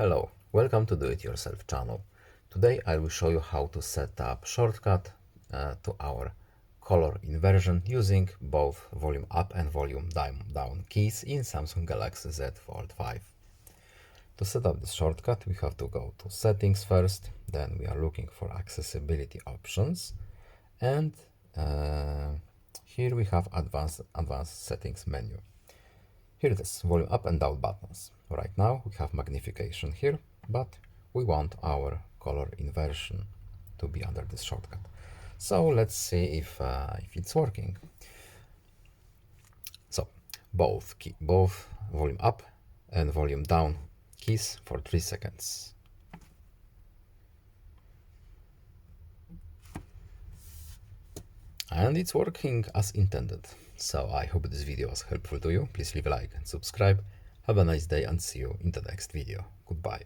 Hello, welcome to Do-It-Yourself channel. Today I will show you how to set up shortcut to our color inversion using both volume up and volume down keys in Samsung Galaxy Z Fold5. To set up this shortcut, we have to go to settings first, then we are looking for accessibility options, and here we have advanced settings menu. Here it is, volume up and down buttons. Right now we have magnification here, but we want our color inversion to be under this shortcut. So let's see if it's working. So both volume up and volume down keys for 3 seconds. And it's working as intended. So I hope this video was helpful to you. Please leave a like and subscribe. Have a nice day and see you in the next video. Goodbye.